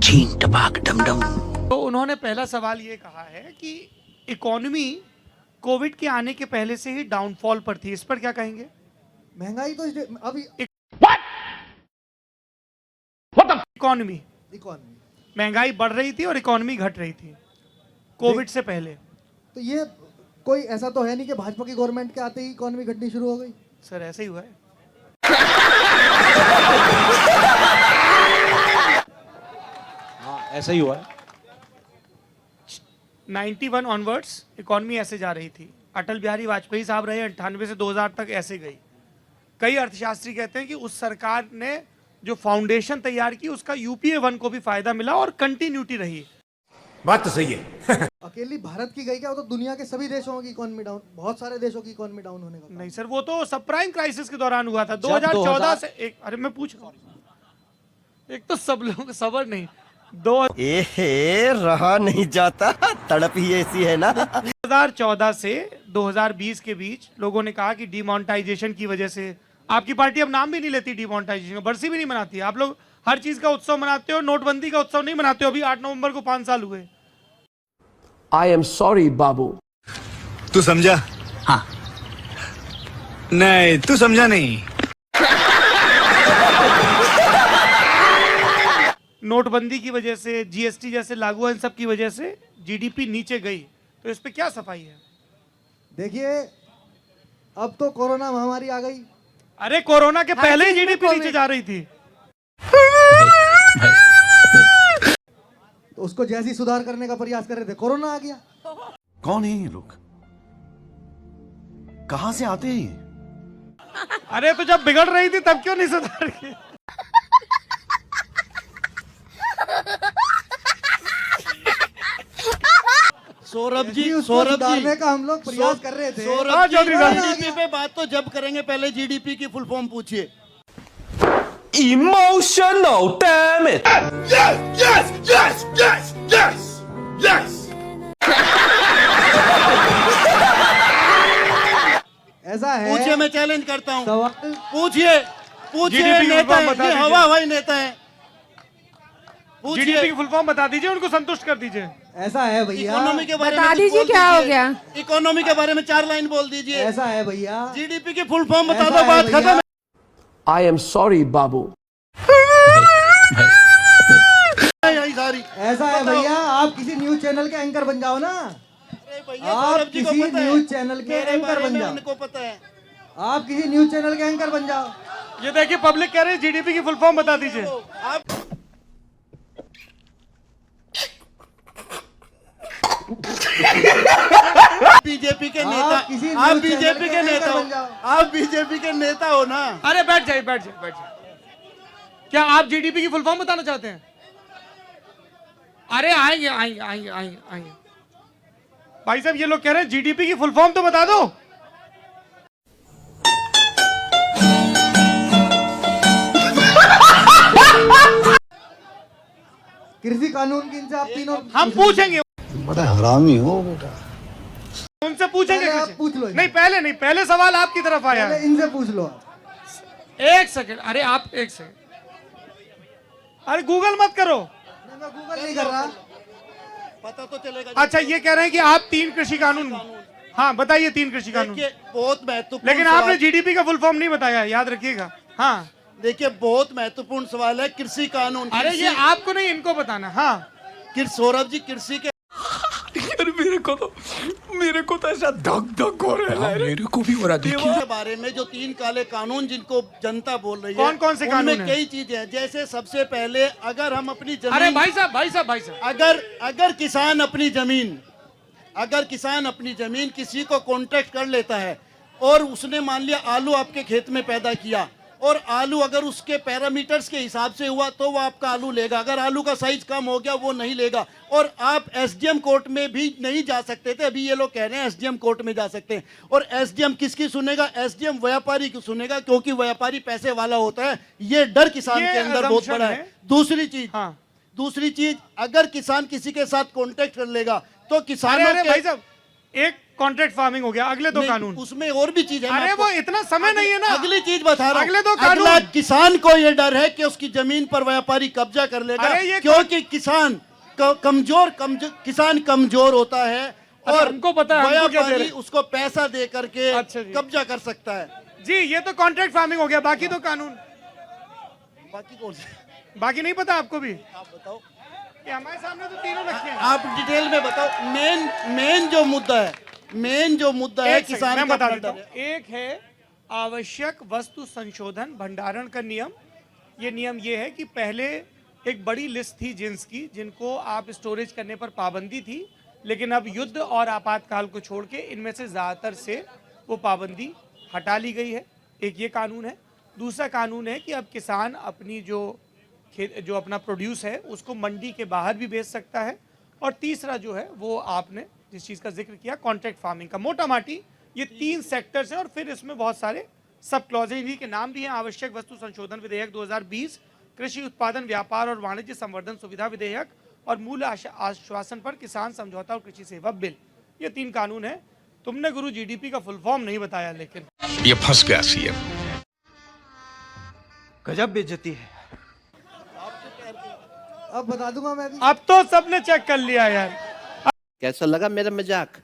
चीन टपाक डमडम। तो उन्होंने पहला सवाल ये कहा है कि इकोनॉमी कोविड के आने के पहले से ही डाउनफॉल पर थी, इस पर क्या कहेंगे? महंगाई तो अभी इकोनॉमी इकोनॉमी महंगाई बढ़ रही थी और इकोनॉमी घट रही थी कोविड से पहले। तो ये कोई ऐसा तो है नहीं कि भाजपा की गवर्नमेंट के आते ही इकोनॉमी घटनी शुरू हो गई। सर ऐसे ही हुआ है। हाँ ऐसा ही हुआ है। 91 ऑनवर्ड्स इकोनॉमी ऐसे जा रही थी। अटल बिहारी वाजपेयी साहब रहे 98 से 2000 तक ऐसे गई। कई अर्थशास्त्री कहते हैं कि उस सरकार ने जो फाउंडेशन तैयार की उसका यूपीए 1 को भी फायदा मिला और कंटिन्यूटी रही। बात तो सही है। अकेली भारत की गई क्या, वो तो दुनिया के सभी देशों की इकोनॉमी डाउन, बहुत सारे देशों की इकोनॉमी डाउन होने का। नहीं सर, वो तो सब प्राइम क्राइसिस के दौरान हुआ था 2014 से एक। अरे मैं पूछ रहा हूं, एक तो सब लोगों को सबर नहीं। रहा नहीं जाता, तड़प ही ऐसी है ना। 2014 से 2020 के बीच लोगों ने कहा कि डिमोनेटाइजेशन की वजह से, आपकी पार्टी अब नाम भी नहीं लेती डिमोनेटाइजेशन का, बरसी भी नहीं मनाती है। आप लोग हर चीज का उत्सव मनाते हो, नोटबंदी का उत्सव नहीं मनाते हो। अभी 8 नवंबर को 5 साल हुए। I am sorry, बाबू। तू समझा? हाँ। नहीं तू समझा नहीं। नोटबंदी की वजह से, जीएसटी जैसे लागू हुआ, इन सब की वजह से जीडीपी नीचे गई। तो इस पे क्या सफाई है? देखिए अब तो कोरोना महामारी आ गई। अरे कोरोना के पहले ही जीडीपी नीचे जा रही थी। तो उसको जैसी सुधार करने का प्रयास कर रहे थे, कोरोना आ गया। कौन है ये लोग? कहां से आते हैं? अरे तो जब बिगड़ रही थी तब क्यों नहीं सुधार की? सौरभ जी सुधारने का हम लोग प्रयास कर रहे थे। सौरभ जी, चौधरी साहब। जीडीपी पे बात तो जब करेंगे, पहले जीडीपी की फुल फॉर्म पूछिए। Emotional, damn it! ऐसा है, पूछिए, मैं चैलेंज करता हूँ। सवाल पूछिए GDP की नेता फुल फॉर्म बता है, ये दीजिए। हवाई नेता है। जीडीपी पूछिए की फुल फॉर्म बता दीजिए, उनको संतुष्ट कर दीजिए। ऐसा है भैया, इकोनॉमी के बारे में बता कुछ दीजिए बोल क्या हो गया। इकोनॉमी के बारे में 4 लाइन बोल दीजिए। ऐसा है भैया, जीडीपी की फुल फॉर्म बता ऐसा दो, है बात भैया। खत्म। I am sorry, बाबू। यही सारी। ऐसा है भैया, आप किसी न्यूज चैनल के एंकर बन जाओ ना। अरे भैया, आप सौरभ जी को किसी पता है। न्यूज चैनल के मेरे एंकर बारे बन में जाओ। उनको पता है। आप किसी न्यूज चैनल के एंकर बन जाओ। ये देखिए पब्लिक कह रही है जीडीपी की फुल फॉर्म बता दीजिए। आप बीजेपी के नेता, किसी आप न्यूज़ चैनल बीजेपी के के नेता एंकर हो, बन जाओ। आप बीजेपी के नेता हो ना। अरे बैठ जाइए बैठ जाइए बैठ जाइए। क्या आप जीडीपी की फुल फॉर्म बताना चाहते हैं? अरे आएंगे आएंगे आएंगे आएंगे आएंगे। भाई साहब ये लोग कह रहे हैं जीडीपी की फुल फॉर्म तो बता दो। कृषि कानून की इनसे आप तीनों हम पूछेंगे, बड़ा हरामी हो बेटा। उनसे पूछेंगे पहले आप कुछ। पूछ लो। नहीं पहले नहीं, पहले सवाल आपकी तरफ आया पहले है। इनसे पूछ लो। एक सेकंड, अरे आप एक सेकंड, अरे गूगल मत करो। मैं गूगल नहीं कर रहा। पता तो चलेगा। अच्छा ये कह रहे हैं कि आप 3 कृषि कानून, हाँ बताइए 3 कृषि कानून। देखिए बहुत महत्वपूर्ण लेकिन आपने सवाल- जीडीपी का फुल फॉर्म नहीं बताया, याद रखिएगा। हाँ देखिए बहुत महत्वपूर्ण सवाल है कृषि कानून। अरे ये आपको नहीं, इनको बताना। हाँ सौरभ जी, कृषि के मेरे को तो ऐसा धक धक हो रहा है। मेरे को भी हो रहा के बारे में जो 3 काले कानून जिनको जनता बोल रही है, कौन-कौन से कानून उनमें हैं? कई चीजें हैं। जैसे सबसे पहले, अगर हम अपनी अरे जमीन, भाई साहब भाई साहब भाई साहब, अगर किसान अपनी जमीन किसी को कॉन्ट्रैक्ट कर लेता है और उसने मान लिया आलू आपके खेत में पैदा किया, और आलू अगर उसके पैरामीटर्स के हिसाब से हुआ तो वो आपका आलू लेगा। अगर आलू का साइज कम हो गया वो नहीं लेगा। और आप एसडीएम कोर्ट में भी नहीं जा सकते थे, अभी ये लोग कह रहे हैं एसडीएम कोर्ट में जा सकते हैं। और एसडीएम किसकी सुनेगा? एसडीएम व्यापारी की सुनेगा, क्योंकि व्यापारी पैसे वाला होता है। ये डर किसान ये के अंदर बहुत assumption बड़ा है। है। दूसरी चीज, हाँ अगर किसान किसी के साथ कॉन्टेक्ट कर लेगा तो अरे किसानों अरे के भाई साहब एक कॉन्ट्रैक्ट फार्मिंग हो गया, अगले दो नहीं, कानून। उसमें और भी चीज है। मैं अरे आपको- वो इतना समय नहीं है ना। अगली चीज बता रहा हूं। अगले दो कानून। अगला किसान को ये डर है कि उसकी जमीन पर व्यापारी कब्जा कर लेगा, अरे ये क्योंकि किसान कमजोर किसान कमजोर होता है अरे और हमको पता है, हमको क्या दे व्यापारी रहे? उसको पैसा दे करके अच्छा जी। कब्जा कर सकता है। जी, ये तो कॉन्ट्रैक्ट फार्मिंग हो गया, बाकी दो कानून, बाकी कौन से बाकी नहीं पता आपको भी? आप बताओ, ये हमारे सामने तो तीनों रखे हैं। आप डिटेल में बताओ। मेन जो मुद्दा है, है एक सेकंड, किसान मैं का बता अपना देता डर हूं। है। एक है आवश्यक वस्तु संशोधन भंडारण का नियम। ये नियम ये है कि पहले एक बड़ी लिस्ट थी जिन्स की, जिनको आप स्टोरेज करने पर पाबंदी थी, लेकिन अब युद्ध और आपातकाल को छोड़ के इनमें से ज्यादातर से वो पाबंदी हटा ली गई है। एक ये कानून है। दूसरा कानून है कि अब किसान अपनी जो अपना प्रोड्यूस है उसको मंडी के बाहर भी बेच सकता है। और तीसरा जो है वो आपने जिस चीज़ का जिक्र किया, कॉन्ट्रैक्ट फार्मिंग का, मोटा माटी ये 3 सेक्टर्स हैं और फिर इसमें बहुत सारे सब क्लॉज हैं। इन्हीं के नाम भी हैं: आवश्यक वस्तु संशोधन विधेयक 2020, कृषि उत्पादन व्यापार और वाणिज्य संवर्धन सुविधा विधेयक और मूल आश्वासन पर किसान समझौता और कृषि सेवा बिल। ये 3 कानून है। तुमने गुरु जीडीपी का फुल फॉर्म नहीं बताया, लेकिन ये फंस गया सीएम। गजब बेइज्जती है। अब बता दूंगा मैं भी। अब तो सबने चेक कर लिया यार। कैसा लगा मेरा मजाक?